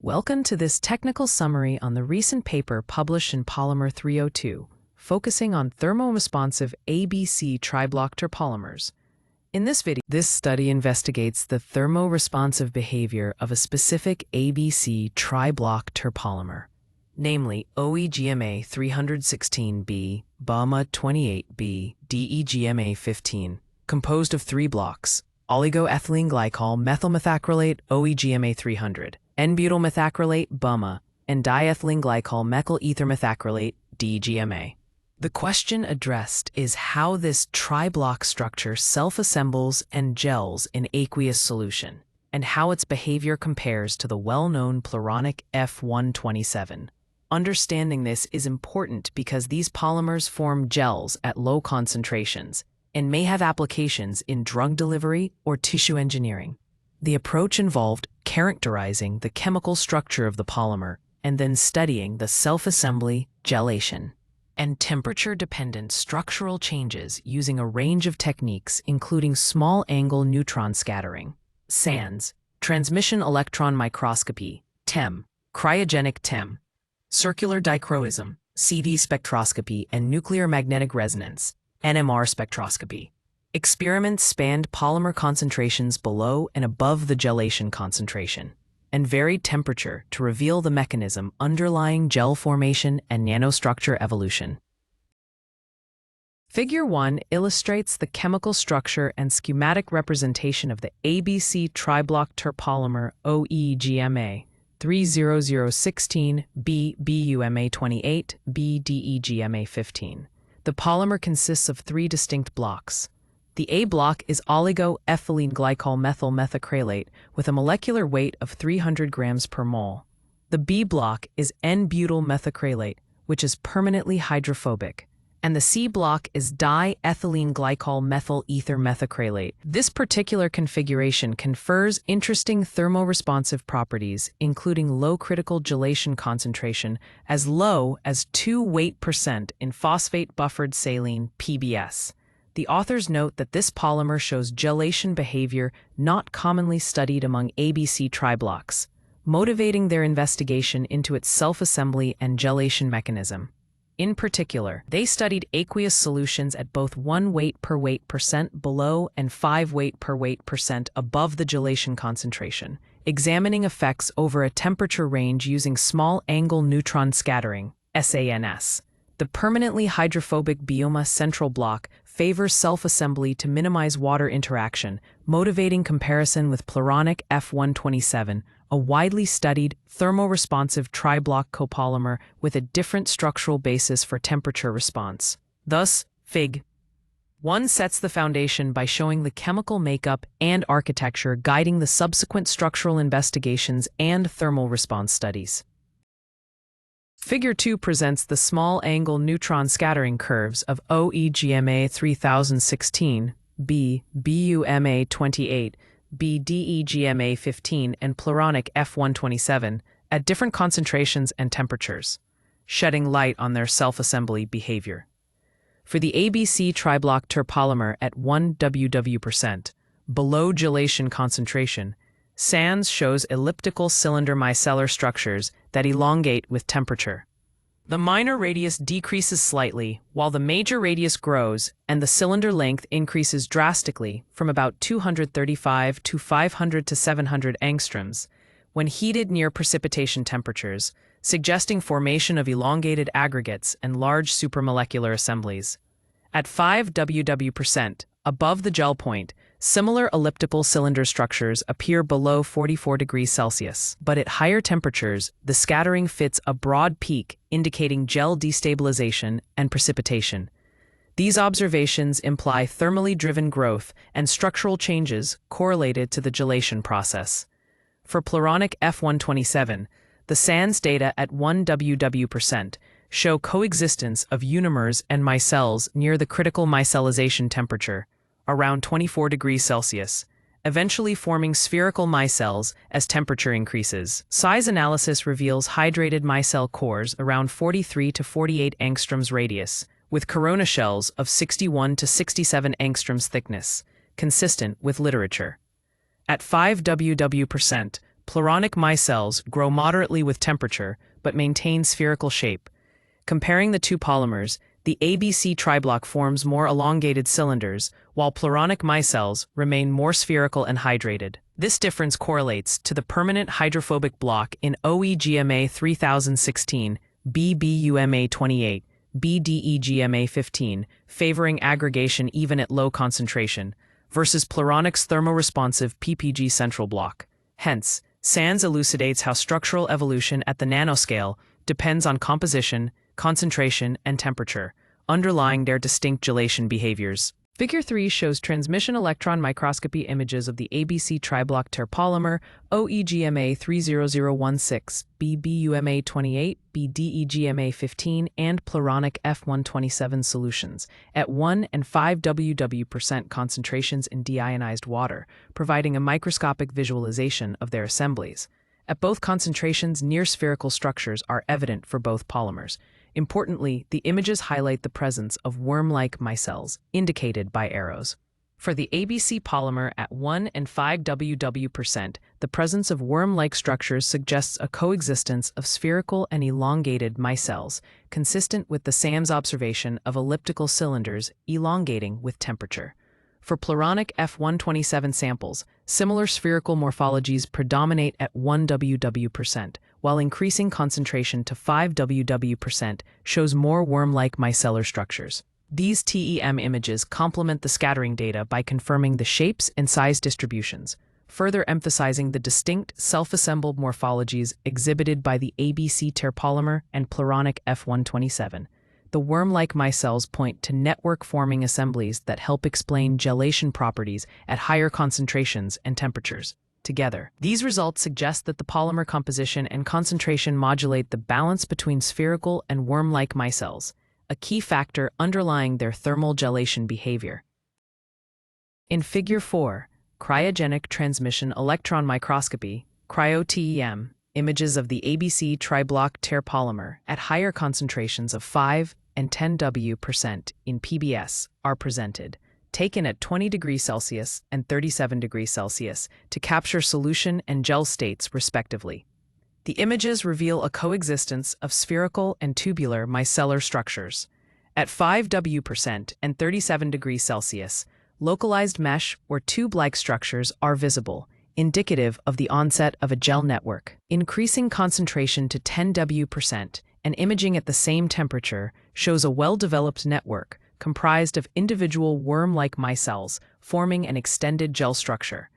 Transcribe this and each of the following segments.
Welcome to this technical summary on the recent paper published in Polymer 302, focusing on thermoresponsive ABC triblock terpolymers. In this video, this study investigates the thermoresponsive behavior of a specific ABC triblock terpolymer, namely OEGMA 316b, BAMA 28b, DEGMA 15, composed of three blocks: oligoethylene glycol methylmethacrylate OEGMA 300, N-butyl methacrylate BAMA, and diethylene glycol methyl ether methacrylate DGMA. The question addressed is how this triblock structure self-assembles and gels in aqueous solution, and how its behavior compares to the well-known pluronic F127. Understanding this is important because these polymers form gels at low concentrations and may have applications in drug delivery or tissue engineering. The approach involved characterizing the chemical structure of the polymer and then studying the self-assembly, gelation, and temperature-dependent structural changes using a range of techniques including small-angle neutron scattering, SANS, transmission electron microscopy, TEM, cryogenic TEM, circular dichroism, CD spectroscopy, and nuclear magnetic resonance, NMR spectroscopy. Experiments spanned polymer concentrations below and above the gelation concentration, and varied temperature to reveal the mechanism underlying gel formation and nanostructure evolution. Figure 1 illustrates the chemical structure and schematic representation of the ABC triblock terpolymer OEGMA 30016B BUMA 28 B DEGMA 15. The polymer consists of three distinct blocks. The A block is oligoethylene glycol methyl methacrylate with a molecular weight of 300 grams per mole. The B block is N-butyl methacrylate, which is permanently hydrophobic. And the C block is diethylene glycol methyl ether methacrylate. This particular configuration confers interesting thermoresponsive properties, including low critical gelation concentration, as low as 2 weight% in phosphate-buffered saline (PBS). The authors note that this polymer shows gelation behavior not commonly studied among ABC triblocks, motivating their investigation into its self-assembly and gelation mechanism. In particular, they studied aqueous solutions at both 1 weight per weight% below and 5 weight per weight% above the gelation concentration, examining effects over a temperature range using small-angle neutron scattering, SANS. The permanently hydrophobic bioma central block favors self-assembly to minimize water interaction, motivating comparison with pluronic F127, a widely studied thermoresponsive triblock copolymer with a different structural basis for temperature response. Thus, Fig. 1 sets the foundation by showing the chemical makeup and architecture guiding the subsequent structural investigations and thermal response studies. Figure 2 presents the small-angle neutron scattering curves of OEGMA 3016, B BUMA 28, B DEGMA 15, and pluronic F127 at different concentrations and temperatures, shedding light on their self-assembly behavior. For the ABC triblock terpolymer at 1 WW%, below gelation concentration, SANS shows elliptical cylinder micellar structures that elongate with temperature. The minor radius decreases slightly, while the major radius grows, and the cylinder length increases drastically from about 235 to 500 to 700 angstroms when heated near precipitation temperatures, suggesting formation of elongated aggregates and large supramolecular assemblies. At 5 WW%, above the gel point, similar elliptical cylinder structures appear below 44 degrees Celsius, but at higher temperatures, the scattering fits a broad peak indicating gel destabilization and precipitation. These observations imply thermally driven growth and structural changes correlated to the gelation process. For pluronic F127, the SANS data at 1 WW% show coexistence of unimers and micelles near the critical micellization temperature, around 24 degrees Celsius, eventually forming spherical micelles as temperature increases. Size analysis reveals hydrated micelle cores around 43 to 48 angstroms radius, with corona shells of 61 to 67 angstroms thickness, consistent with literature. At 5 WW%, Pluronic micelles grow moderately with temperature but maintain spherical shape. Comparing the two polymers, the ABC triblock forms more elongated cylinders, while pluronic micelles remain more spherical and hydrated. This difference correlates to the permanent hydrophobic block in OEGMA 3016, BBUMA 28, BDEGMA 15, favoring aggregation even at low concentration, versus pluronic's thermoresponsive PPG central block. Hence, Sands elucidates how structural evolution at the nanoscale depends on composition, concentration, and temperature, underlying their distinct gelation behaviors. Figure 3 shows transmission electron microscopy images of the ABC triblock terpolymer OEGMA 30016, BBUMA 28, BDEGMA 15, and pluronic F127 solutions at 1 and 5 WW% concentrations in deionized water, providing a microscopic visualization of their assemblies. At both concentrations, near-spherical structures are evident for both polymers. Importantly, the images highlight the presence of worm-like micelles, indicated by arrows. For the ABC polymer at 1 and 5 WW%, the presence of worm-like structures suggests a coexistence of spherical and elongated micelles, consistent with the SAM's observation of elliptical cylinders elongating with temperature. For pluronic F127 samples, similar spherical morphologies predominate at 1 WW%, while increasing concentration to 5 WW% shows more worm-like micellar structures. These TEM images complement the scattering data by confirming the shapes and size distributions, further emphasizing the distinct self-assembled morphologies exhibited by the ABC terpolymer and pluronic F127. The worm-like micelles point to network-forming assemblies that help explain gelation properties at higher concentrations and temperatures. Together, these results suggest that the polymer composition and concentration modulate the balance between spherical and worm-like micelles, a key factor underlying their thermal gelation behavior. In Figure 4, cryogenic transmission electron microscopy, cryo-TEM, images of the ABC triblock terpolymer at higher concentrations of 5 and 10 W% in PBS are presented, taken at 20 degrees Celsius and 37 degrees Celsius to capture solution and gel states respectively. The images reveal a coexistence of spherical and tubular micellar structures. At 5 W% and 37 degrees Celsius, localized mesh or tube-like structures are visible, indicative of the onset of a gel network. Increasing concentration to 10 W% and imaging at the same temperature shows a well-developed network comprised of individual worm-like micelles forming an extended gel structure.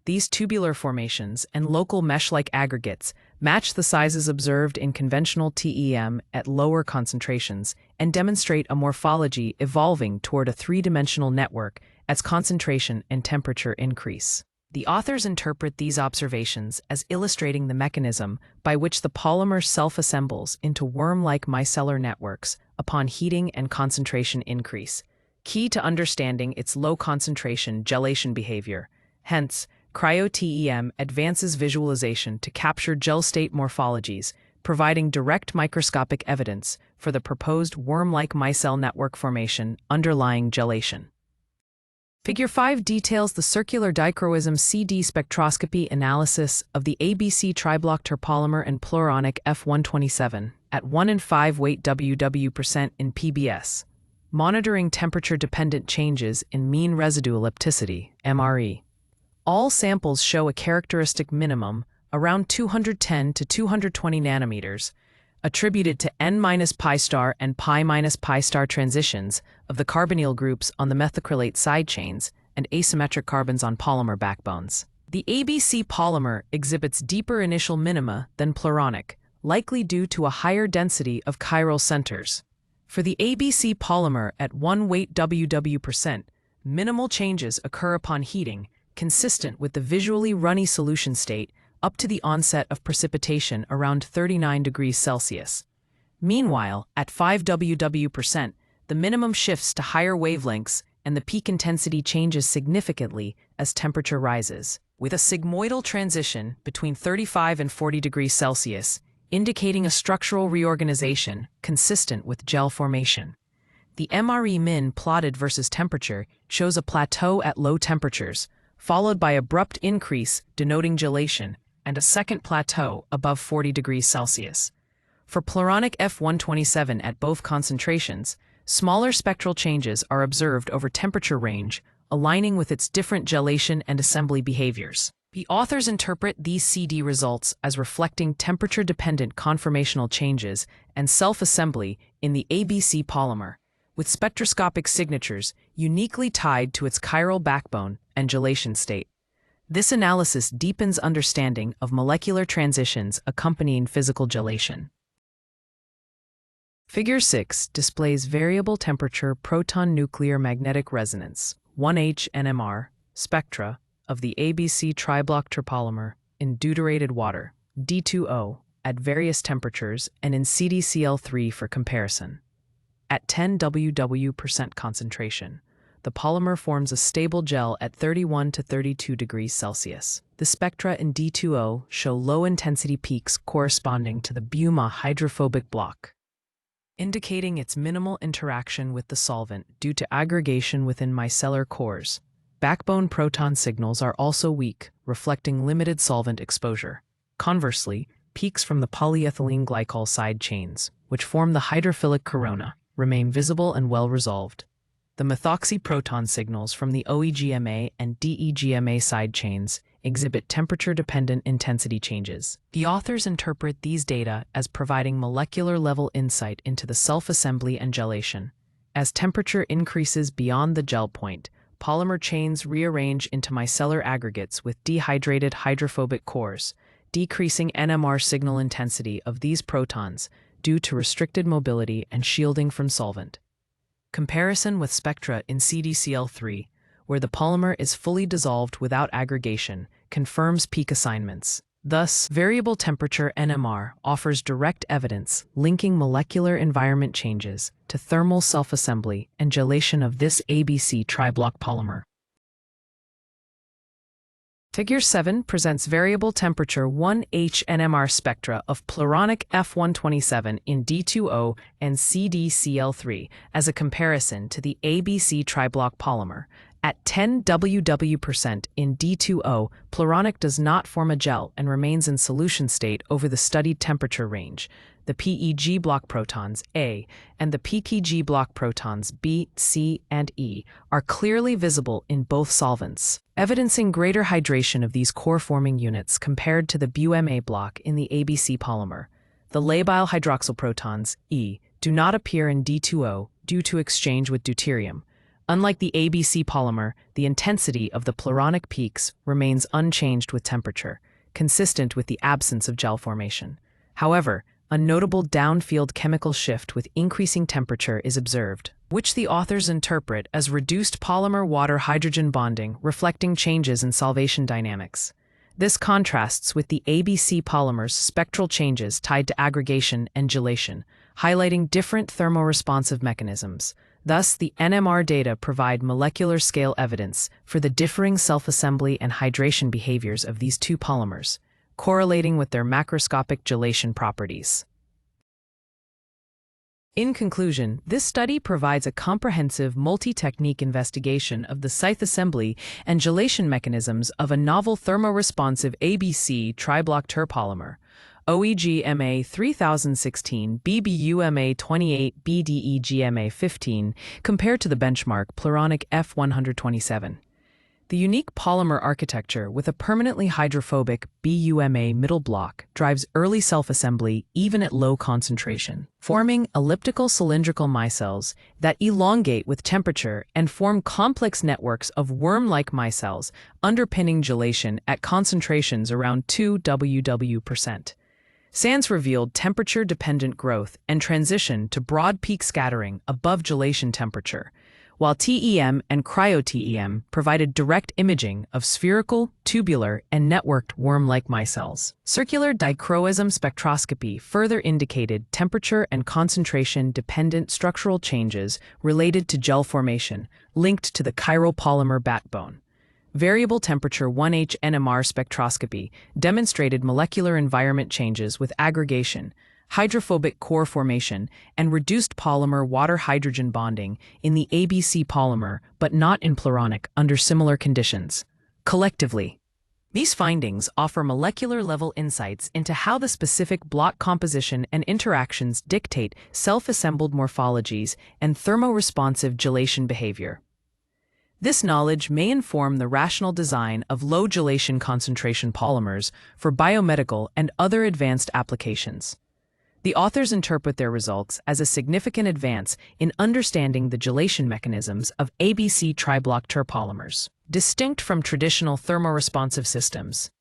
These tubular formations and local mesh-like aggregates match the sizes observed in conventional TEM at lower concentrations and demonstrate a morphology evolving toward a three-dimensional network as concentration and temperature increase. The authors interpret these observations as illustrating the mechanism by which the polymer self-assembles into worm-like micellar networks upon heating and concentration increase, key to understanding its low-concentration gelation behavior. Hence, cryo-TEM advances visualization to capture gel-state morphologies, providing direct microscopic evidence for the proposed worm-like micelle network formation underlying gelation. Figure 5 details the circular dichroism CD spectroscopy analysis of the ABC triblock terpolymer and pluronic F127 at 1 and 5 weight WW% in PBS, monitoring temperature-dependent changes in mean residue ellipticity, MRE. All samples show a characteristic minimum around 210 to 220 nanometers, attributed to N-pi star and pi star transitions of the carbonyl groups on the methacrylate side chains and asymmetric carbons on polymer backbones. The ABC polymer exhibits deeper initial minima than pluronic, likely due to a higher density of chiral centers. For the ABC polymer at 1 weight WW%, minimal changes occur upon heating, consistent with the visually runny solution state up to the onset of precipitation around 39 degrees Celsius. Meanwhile, at 5 WW%, the minimum shifts to higher wavelengths and the peak intensity changes significantly as temperature rises, with a sigmoidal transition between 35 and 40 degrees Celsius, indicating a structural reorganization consistent with gel formation. The MRE min plotted versus temperature shows a plateau at low temperatures, followed by abrupt increase denoting gelation, and a second plateau above 40 degrees Celsius. For pluronic F127 at both concentrations, smaller spectral changes are observed over temperature range, aligning with its different gelation and assembly behaviors. The authors interpret these CD results as reflecting temperature-dependent conformational changes and self-assembly in the ABC polymer, with spectroscopic signatures uniquely tied to its chiral backbone and gelation state. This analysis deepens understanding of molecular transitions accompanying physical gelation. Figure 6 displays variable temperature proton nuclear magnetic resonance, 1H NMR, spectra of the ABC triblock terpolymer in deuterated water, D2O, at various temperatures and in CDCl3 for comparison. At 10 WW% concentration, the polymer forms a stable gel at 31 to 32 degrees Celsius. The spectra in D2O show low-intensity peaks corresponding to the BUMA hydrophobic block, indicating its minimal interaction with the solvent due to aggregation within micellar cores. Backbone proton signals are also weak, reflecting limited solvent exposure. Conversely, peaks from the polyethylene glycol side chains, which form the hydrophilic corona, remain visible and well-resolved. The methoxy proton signals from the OEGMA and DEGMA side chains exhibit temperature-dependent intensity changes. The authors interpret these data as providing molecular-level insight into the self-assembly and gelation. As temperature increases beyond the gel point, polymer chains rearrange into micellar aggregates with dehydrated hydrophobic cores, decreasing NMR signal intensity of these protons due to restricted mobility and shielding from solvent. Comparison with spectra in CDCl3, where the polymer is fully dissolved without aggregation, confirms peak assignments. Thus, variable temperature NMR offers direct evidence linking molecular environment changes to thermal self-assembly and gelation of this ABC triblock polymer. Figure 7 presents variable temperature 1H NMR spectra of pluronic F127 in D2O and CDCl3 as a comparison to the ABC triblock polymer. At 10 WW% in D2O, pluronic does not form a gel and remains in solution state over the studied temperature range. The PEG block protons A and the PKG block protons B, C, and E are clearly visible in both solvents, evidencing greater hydration of these core-forming units compared to the BUMA block in the ABC polymer. The labile hydroxyl protons E do not appear in D2O due to exchange with deuterium. Unlike the ABC polymer, the intensity of the pluronic peaks remains unchanged with temperature, consistent with the absence of gel formation. However, a notable downfield chemical shift with increasing temperature is observed, which the authors interpret as reduced polymer-water-hydrogen bonding, reflecting changes in solvation dynamics. This contrasts with the ABC polymer's spectral changes tied to aggregation and gelation, highlighting different thermoresponsive mechanisms. Thus, the NMR data provide molecular-scale evidence for the differing self-assembly and hydration behaviors of these two polymers, correlating with their macroscopic gelation properties. In conclusion, this study provides a comprehensive multi-technique investigation of the scythe assembly and gelation mechanisms of a novel thermoresponsive ABC triblock terpolymer, OEGMA 3016 BBUMA 28 BDEGMA 15, compared to the benchmark pluronic F127. The unique polymer architecture with a permanently hydrophobic BUMA middle block drives early self-assembly even at low concentration, forming elliptical cylindrical micelles that elongate with temperature and form complex networks of worm-like micelles underpinning gelation at concentrations around 2 WW%. SANS revealed temperature-dependent growth and transition to broad peak scattering above gelation temperature, while TEM and cryo-TEM provided direct imaging of spherical, tubular, and networked worm-like micelles. Circular dichroism spectroscopy further indicated temperature and concentration-dependent structural changes related to gel formation, linked to the chiral polymer backbone. Variable temperature 1H NMR spectroscopy demonstrated molecular environment changes with aggregation, hydrophobic core formation, and reduced polymer water-hydrogen bonding in the ABC polymer, but not in pluronic under similar conditions. Collectively, These findings offer molecular-level insights into how the specific block composition and interactions dictate self-assembled morphologies and thermoresponsive gelation behavior. This knowledge may inform the rational design of low gelation concentration polymers for biomedical and other advanced applications. The authors interpret their results as a significant advance in understanding the gelation mechanisms of ABC triblock terpolymers. Distinct from traditional thermoresponsive systems,